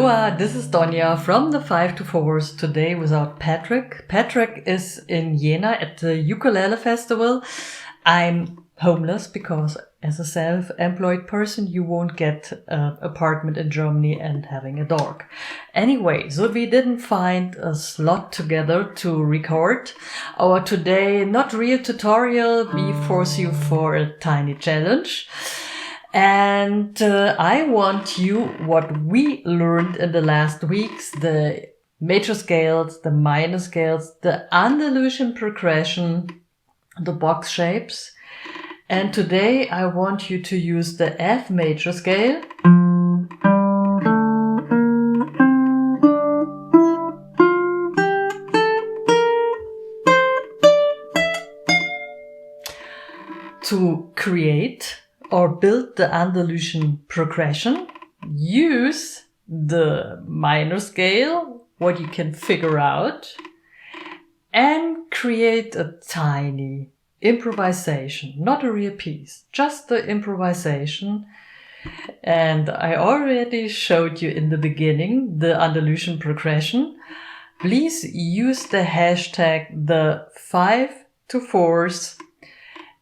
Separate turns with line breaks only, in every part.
Aloha, this is Doña from the 5 to 4s, today without Patrick. Patrick is in Jena at the ukulele festival. I'm homeless because as a self-employed person you won't get an apartment in Germany and having a dog. Anyway, so we didn't find a slot together to record our today not real tutorial. We force you for a tiny challenge. And I want you what we learned in the last weeks, the major scales, the minor scales, the Andalusian progression, the box shapes. And today I want you to use the F major scale. To create or build the Andalusian progression, use the minor scale, what you can figure out, and create a tiny improvisation, not a real piece, just the improvisation. And I already showed you in the beginning the Andalusian progression. Please use the hashtag the 5 to 4s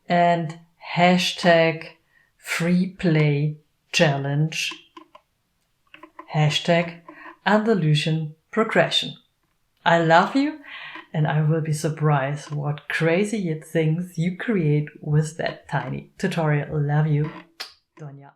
and hashtag freeplaychallenge, hashtag Andalusian progression. I love you, and I will be surprised what crazy things you create with that tiny tutorial. Love you, Doña.